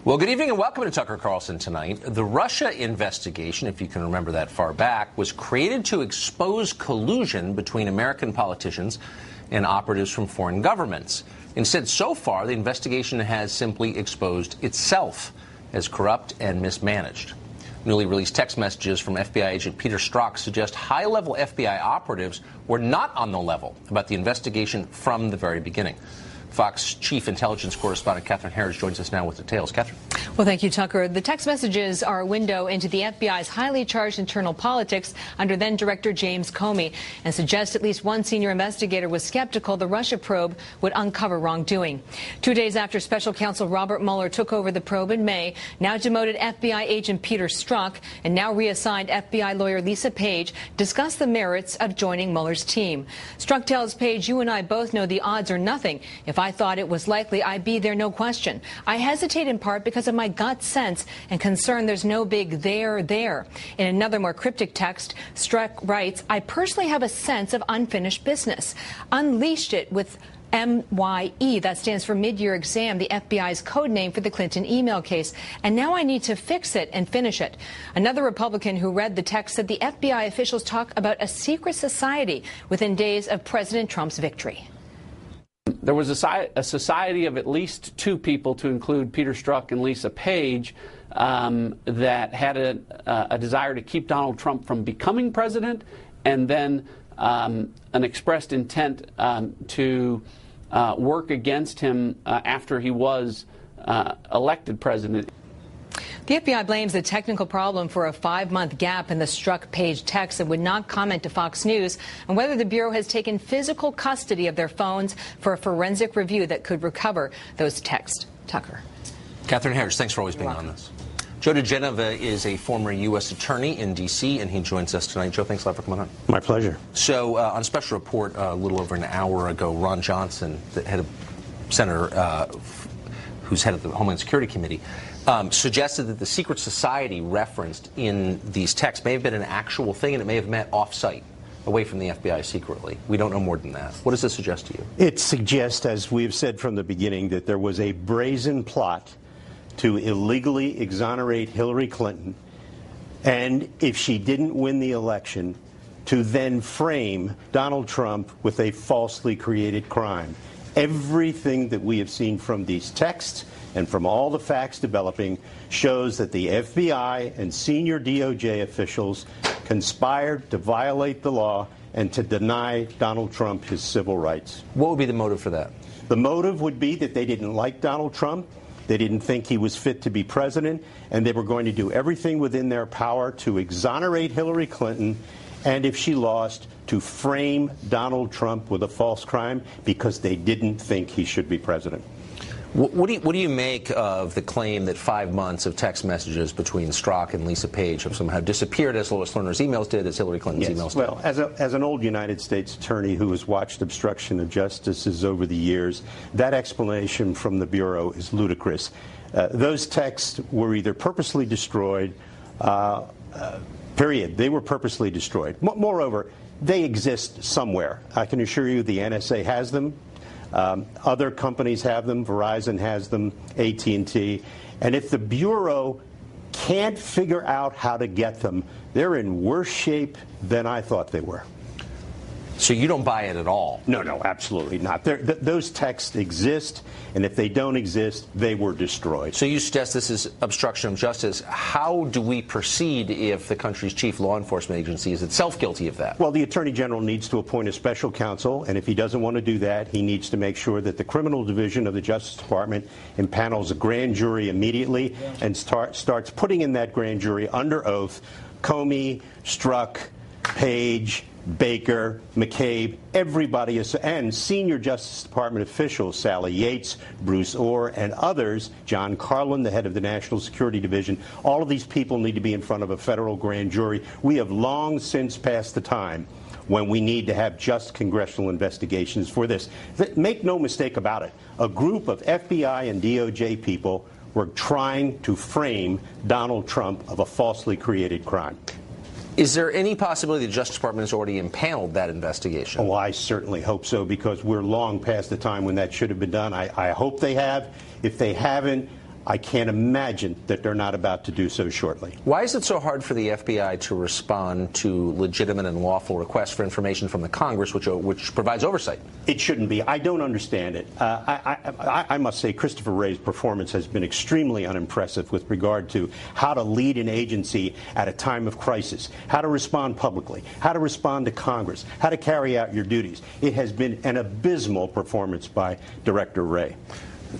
Well, good evening and welcome to Tucker Carlson Tonight. The Russia investigation, if you can remember that far back, was created to expose collusion between American politicians and operatives from foreign governments. Instead, so far, the investigation has simply exposed itself as corrupt and mismanaged. Newly released text messages from FBI agent Peter Strzok suggest high-level FBI operatives were not on the level about the investigation from the very beginning. Fox chief intelligence correspondent Catherine Harris joins us now with details. Catherine. Well, thank you, Tucker. The text messages are a window into the FBI's highly charged internal politics under then-Director James Comey and suggest at least one senior investigator was skeptical the Russia probe would uncover wrongdoing. 2 days after Special Counsel Robert Mueller took over the probe in May, now demoted FBI agent Peter Strzok and now reassigned FBI lawyer Lisa Page discussed the merits of joining Mueller's team. Strzok tells Page, "You and I both know the odds are nothing. If I thought it was likely, I'd be there, no question. I hesitate in part because of my gut sense and concern there's no big there. In another more cryptic text, Strzok writes, "I personally have a sense of unfinished business. Unleashed it with MYE, that stands for mid-year exam, the FBI's code name for the Clinton email case. And now I need to fix it and finish it." Another Republican who read the text said the FBI officials talk about a secret society within days of President Trump's victory. There was a society of at least two people, to include Peter Strzok and Lisa Page, that had a desire to keep Donald Trump from becoming president, and then an expressed intent to work against him after he was elected president. The FBI blames the technical problem for a 5-month gap in the Strzok-Page text and would not comment to Fox News on whether the Bureau has taken physical custody of their phones for a forensic review that could recover those texts. Tucker. Catherine Harris, thanks for always being on this. Joe DeGenova is a former U.S. attorney in D.C., and he joins us tonight. Joe, thanks a lot for coming on. My pleasure. So on Special Report a little over an hour ago, Ron Johnson, the head of Senator, who's head of the Homeland Security Committee, suggested that the secret society referenced in these texts may have been an actual thing, and it may have met off-site, away from the FBI secretly. We don't know more than that. What does this suggest to you? It suggests, as we've said from the beginning, that there was a brazen plot to illegally exonerate Hillary Clinton, and if she didn't win the election, to then frame Donald Trump with a falsely created crime. Everything that we have seen from these texts and from all the facts developing shows that the FBI and senior DOJ officials conspired to violate the law and to deny Donald Trump his civil rights. What would be the motive for that? The motive would be that they didn't like Donald Trump, they didn't think he was fit to be president, and they were going to do everything within their power to exonerate Hillary Clinton, and if she lost, to frame Donald Trump with a false crime because they didn't think he should be president. What do you make of the claim that 5 months of text messages between Strzok and Lisa Page have somehow disappeared, as Lois Lerner's emails did, as Hillary Clinton's emails did? Well, as an old United States attorney who has watched obstruction of justices over the years, that explanation from the Bureau is ludicrous. Those texts were either purposely destroyed, period. They were purposely destroyed. Moreover, they exist somewhere. I can assure you the NSA has them. Other companies have them. Verizon has them, AT&T. And if the Bureau can't figure out how to get them, they're in worse shape than I thought they were. So you don't buy it at all? No, absolutely not. Those texts exist, and if they don't exist, they were destroyed. So you suggest this is obstruction of justice. How do we proceed if the country's chief law enforcement agency is itself guilty of that? Well, the Attorney General needs to appoint a special counsel, and if he doesn't want to do that, he needs to make sure that the criminal division of the Justice Department impanels a grand jury immediately and starts putting in that grand jury under oath Comey, Strzok, Page, Baker, McCabe, everybody, and senior Justice Department officials, Sally Yates, Bruce Orr, and others, John Carlin, the head of the National Security Division, all of these people need to be in front of a federal grand jury. We have long since passed the time when we need to have just congressional investigations for this. Make no mistake about it. A group of FBI and DOJ people were trying to frame Donald Trump of a falsely created crime. Is there any possibility the Justice Department has already impaneled that investigation? Oh, I certainly hope so, because we're long past the time when that should have been done. I hope they have. If they haven't, I can't imagine that they're not about to do so shortly. Why is it so hard for the FBI to respond to legitimate and lawful requests for information from the Congress, which provides oversight? It shouldn't be. I don't understand it. I must say Christopher Wray's performance has been extremely unimpressive with regard to how to lead an agency at a time of crisis, how to respond publicly, how to respond to Congress, how to carry out your duties. It has been an abysmal performance by Director Wray.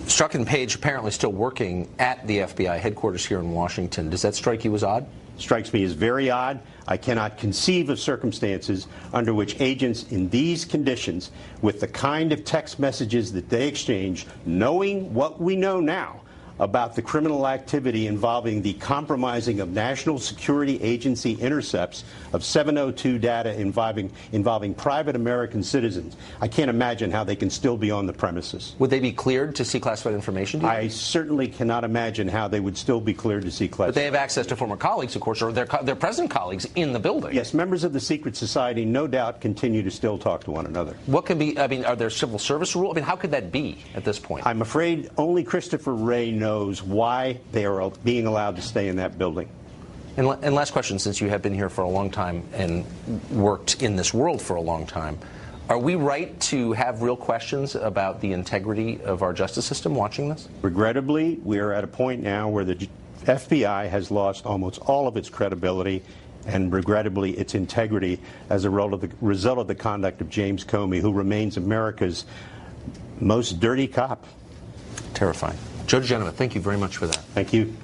Strzok and Page apparently still working at the FBI headquarters here in Washington. Does that strike you as odd? Strikes me as very odd. I cannot conceive of circumstances under which agents in these conditions, with the kind of text messages that they exchange, knowing what we know now about the criminal activity involving the compromising of National Security Agency intercepts of 702 data involving private American citizens. I can't imagine how they can still be on the premises. Would they be cleared to see classified information? I certainly cannot imagine how they would still be cleared to see classified. But they have access to former colleagues, of course, or their present colleagues in the building. Yes, members of the secret society no doubt continue to still talk to one another. What can be, I mean, are there civil service rules? I mean, how could that be at this point? I'm afraid only Christopher Wray knows why they are being allowed to stay in that building. And last question, since you have been here for a long time and worked in this world for a long time, are we right to have real questions about the integrity of our justice system watching this? Regrettably, we are at a point now where the FBI has lost almost all of its credibility and, regrettably, its integrity as a result of the conduct of James Comey, who remains America's most dirty cop. Terrifying. Joe DeGenova, thank you very much for that. Thank you.